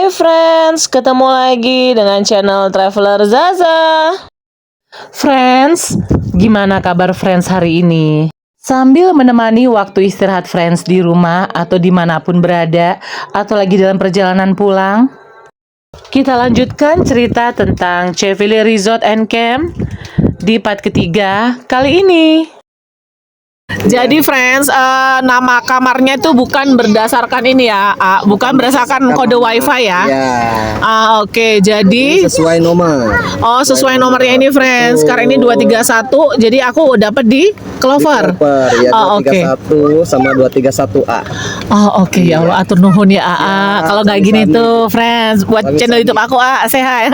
Hai friends, ketemu lagi dengan channel Traveler Zaza. Friends, gimana kabar friends hari ini? Sambil menemani waktu istirahat friends di rumah atau dimanapun berada, atau lagi dalam perjalanan pulang, kita lanjutkan cerita tentang Cheville Resort and Camp di part ketiga kali ini. Jadi friends, nama kamarnya itu bukan berdasarkan ini ya, bukan berdasarkan kode wifi ya. Oke, jadi sesuai nomor. Oh, sesuai nomornya ini friends. Sekarang ini 231, jadi aku dapat di Clover. Ya, Oke. 231 sama 231A. Oh, oke. Ya Allah, atur nuhun ya AA. Kalau nggak gini tuh friends, buat channel YouTube aku say hi.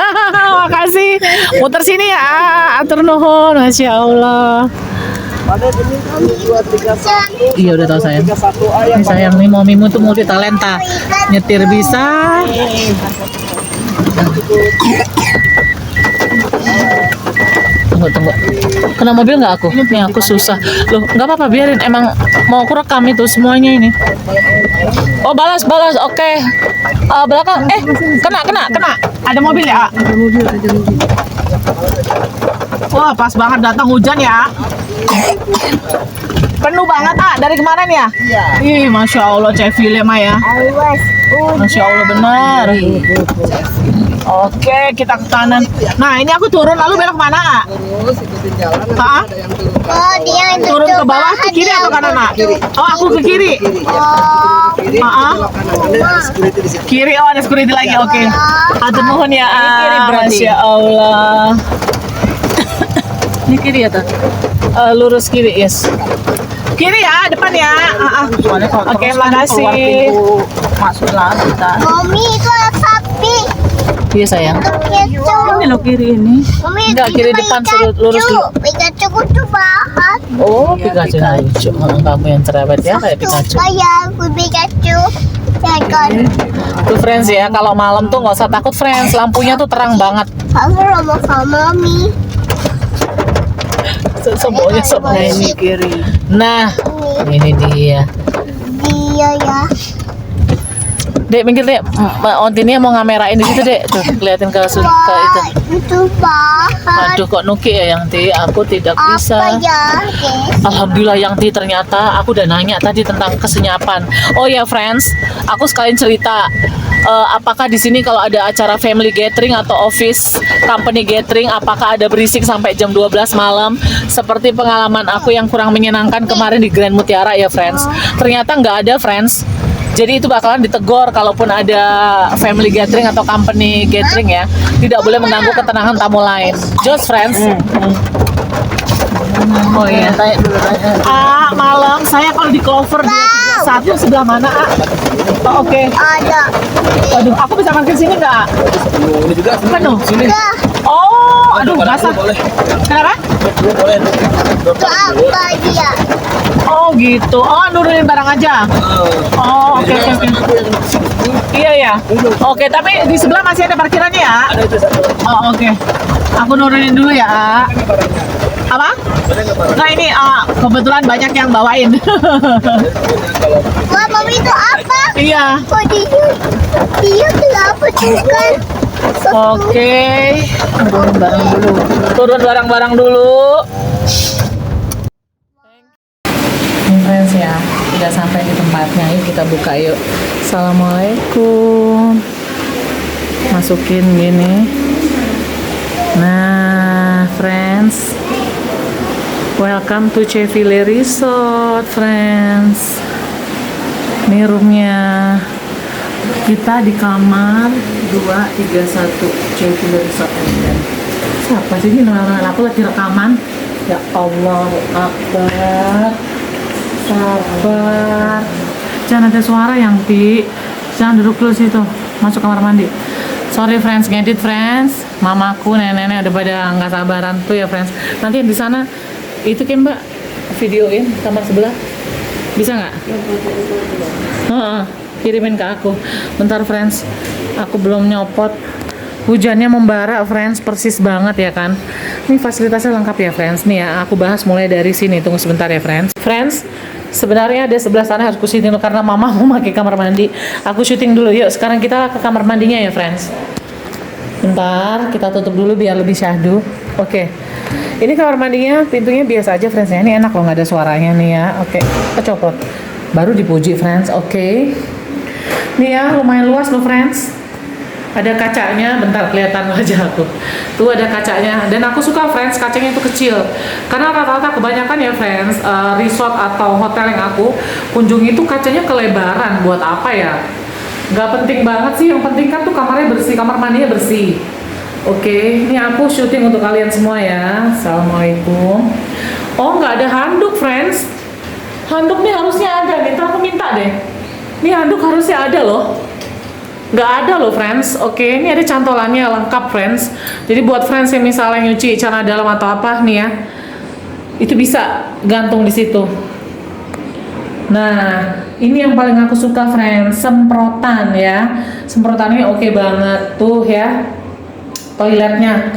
Makasih. Muter sini ya AA. Atur nuhun, Masya Allah. Pada ini kan 231. Iya udah tahu sayang. 231A yang Ini sayang nih momimu tuh multi talenta. Nyetir bisa. Tunggu. Kena mobil nggak aku? Ini aku susah. Loh, nggak apa-apa biarin. Emang mau aku rekam itu semuanya ini. Oh balas. Oke. Belakang. Kena. Ada mobil ya? Ada mobil. Wah pas banget datang hujan ya. Penuh banget dari kemarin ya? Iya. Ih, Masya Allah Cheville mah ya. Masya Allah benar. Oke, kita ke kanan. Nah, ini aku turun lalu belok mana? Terus ikutin jalan. Hah? Ada yang turun ke Oh, dia yang Turun ke bawah ke kiri atau kanan, Nak? Oh, aku ke kiri. kiri. Ah. Ada security di situ. Kiri, oh ada security lagi. Oke. Atur nuhun ya. Masya Allah. Ini kiri ya, Teh? Lurus kiri, yes. Kiri ya, depan ya. Oke, makasih. Masuk lagi kita. Mami itu anak sapi. Iya sayang. Pikachu. Ini lo kiri ini. Mami Enggak, itu kiri depan, suruh lurus dulu. Pikachu tuh bahat. Oh, Pikachu lucu. Kamu yang cerewet ya kayak Pikachu. Kayak aku Pikachu. Jangan. Tuh friends ya, kalau malam tuh nggak usah takut friends. Lampunya tuh terang banget. Aku sama Mami. Semuanya Ini kiri. Nah, ini dia. Dia ya. Dek, minggir dek. Ontinnya mau ngamerain di situ dek. Tuh, liatin ke itu. Wah, itu bahat. Aduh, kok nuki ya Yangti? Aku tidak bisa. Apa ya, guys? Alhamdulillah Yangti, ternyata aku udah nanya tadi tentang kesenyapan. Oh ya friends, aku sekalian cerita. Apakah di sini kalau ada acara family gathering atau office company gathering, apakah ada berisik sampai jam 12 malam? Seperti pengalaman aku yang kurang menyenangkan kemarin di Grand Mutiara ya friends. Ternyata nggak ada friends. Jadi itu bakalan ditegur kalaupun ada family gathering atau company gathering ya. Tidak boleh mengganggu ketenangan tamu lain. Just friends. Oh iya. Tanya dulu. Malam saya kalau di Clover 231 sebelah mana Oh, oke. Ada. Waduh, aku bisa parkir sini nggak? Ini juga Penuh. sini. Dah. Oh, aduh basah. Boleh. Kenapa? Boleh. Itu apa dia? Oh gitu. Oh nurunin barang aja. Oh oke. Iya ya. Oke, tapi di sebelah masih ada parkirannya ya? Ada itu satu. Oh oke. Aku nurunin dulu ya. Apa? Nah ini kebetulan banyak yang bawain. Wah, Mami itu apa? Iya. Oh, dia kenapa juga? Oke. Turun barang-barang dulu. Friends ya, udah sampai di tempatnya. Yuk kita buka yuk. Assalamualaikum. Masukin gini. Nah, friends. Welcome to Cheville Resort, friends. Ini roomnya. Kita di kamar 231 Cheville Resort and Camp. Siapa sih ini orang aku lagi rekaman? Ya Allah Akbar. Sabar. Jangan ada suara yang jangan duduk dulu situ. Masuk kamar mandi. Sorry friends, ngedit friends. Mamaku, nenek-nenek udah pada nggak sabaran tuh ya friends. Nanti di sana itu kan Mbak videoin kamar sebelah. Bisa nggak? Kirimin ke aku. Bentar friends. Aku belum nyopot. Hujannya membara friends, persis banget ya kan. Ini fasilitasnya lengkap ya friends. Nih ya, aku bahas mulai dari sini. Tunggu sebentar ya friends. Friends, Sebenarnya ada sebelah sana harus ku syuting dulu karena mama mau pakai kamar mandi. Aku syuting dulu. Yuk, sekarang kita ke kamar mandinya ya, friends. Bentar, kita tutup dulu biar lebih syahdu. Oke. Ini kamar mandinya, pintunya biasa aja, friends ya. Ini enak loh, nggak ada suaranya nih ya. Oke, kita copot. Baru dipuji, friends. Oke. Nih ya, lumayan luas loh, friends. Ada kacanya, bentar kelihatan wajah aku. Tuh ada kacanya, dan aku suka, friends, kacanya itu kecil. Karena rata-rata kebanyakan ya, friends, resort atau hotel yang aku kunjungi itu kacanya kelebaran. Buat apa ya? Nggak penting banget sih, yang penting kan tuh kamarnya bersih, kamar mandinya bersih. Oke, ini aku syuting untuk kalian semua ya. Assalamualaikum. Oh, nggak ada handuk, friends. Handuk nih harusnya ada nih, ntar aku minta deh. Ini handuk harusnya ada loh. Nggak ada loh, friends. Oke, ini ada cantolannya lengkap, friends. Jadi buat friends yang misalnya nyuci celana dalam atau apa nih ya, itu bisa gantung di situ. Nah, ini yang paling aku suka, friends, semprotan ya. Semprotannya oke banget tuh ya. Toiletnya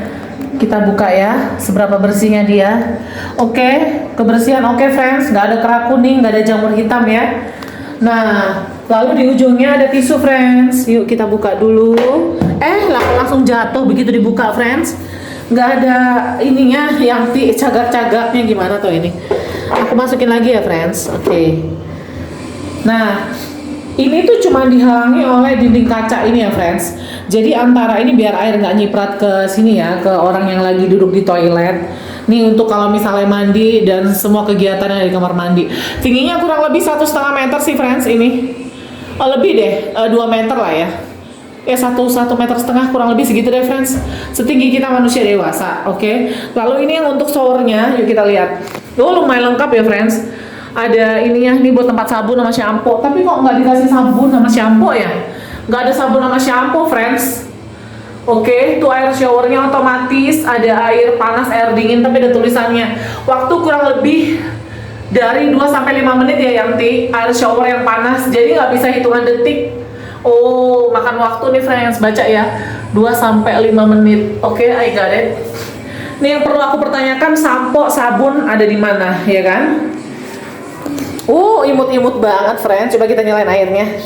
kita buka ya, seberapa bersihnya dia. Oke, kebersihan oke, friends, nggak ada kerak kuning, nggak ada jamur hitam ya. Nah, lalu di ujungnya ada tisu, friends. Yuk kita buka dulu. Langsung jatuh begitu dibuka, friends. Nggak ada ininya, yang cagak-cagaknya gimana tuh ini. Aku masukin lagi ya, friends. Oke. Nah, ini tuh cuma dihalangi oleh dinding kaca ini ya, friends. Jadi antara ini biar air nggak nyiprat ke sini ya, ke orang yang lagi duduk di toilet. Nih untuk kalau misalnya mandi dan semua kegiatan yang ada di kamar mandi. Tingginya kurang lebih 1,5 meter sih, friends, ini. Lebih deh, 2 meter lah ya. 1,5 meter kurang lebih segitu deh, friends. Setinggi kita manusia dewasa, oke. Lalu ini yang untuk showernya, yuk kita lihat. Lumayan lengkap ya, friends. Ada ininya nih buat tempat sabun sama shampoo. Tapi kok nggak dikasih sabun sama shampoo ya? Nggak ada sabun sama shampoo, friends. Oke, itu air showernya otomatis. Ada air panas, air dingin, tapi ada tulisannya. Waktu kurang lebih dari 2-5 menit ya, Yanti. Air shower yang panas, jadi nggak bisa hitungan detik. Oh, makan waktu nih, friends. Baca ya, 2-5 menit. Oke, I got it. Nih yang perlu aku pertanyakan, sampo, sabun ada di mana, ya kan? Imut-imut banget, friends. Coba kita nyalain airnya.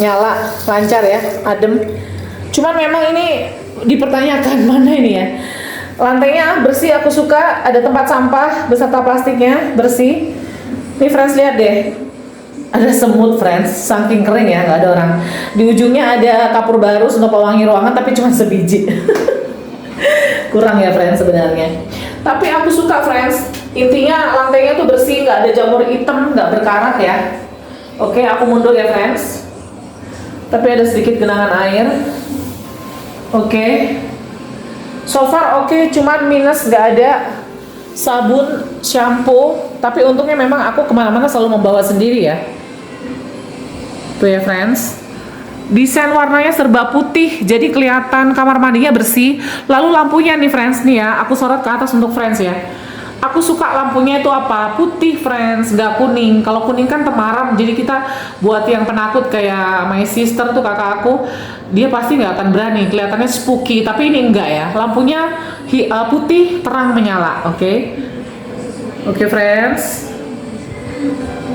Nyala, lancar ya, adem. Cuman memang ini dipertanyakan mana ini ya. Lantainya bersih, aku suka. Ada tempat sampah beserta plastiknya, bersih. Nih, friends, lihat deh. Ada semut, friends, saking kering ya, nggak ada orang. Di ujungnya ada kapur barus untuk pewangi ruangan, tapi cuma sebiji. Kurang ya, friends, sebenarnya. Tapi aku suka, friends. Intinya lantainya tuh bersih, nggak ada jamur hitam, nggak berkarat ya. Oke, aku mundur ya, friends. Tapi ada sedikit genangan air. Oke. So far oke, cuman minus nggak ada sabun, shampoo. Tapi untungnya memang aku kemana-mana selalu membawa sendiri ya. Tuh ya, friends. Desain warnanya serba putih, jadi kelihatan kamar mandinya bersih. Lalu lampunya nih, friends, nih ya. Aku sorot ke atas untuk friends ya. Aku suka lampunya itu apa? Putih, friends, nggak kuning. Kalau kuning kan temaram, jadi kita buat yang penakut kayak my sister tuh, kakak aku, dia pasti nggak akan berani. Kelihatannya spooky, tapi ini enggak ya. Lampunya putih, terang menyala, oke? Oke, friends.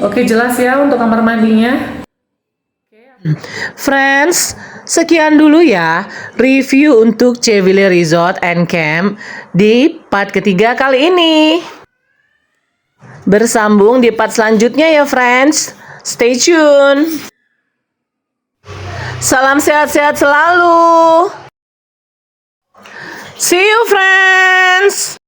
Oke, jelas ya untuk kamar mandinya. Friends, sekian dulu ya review untuk Ceville Resort and Camp di part ketiga kali ini. Bersambung di part selanjutnya ya, friends. Stay tune. Salam sehat-sehat selalu. See you, friends.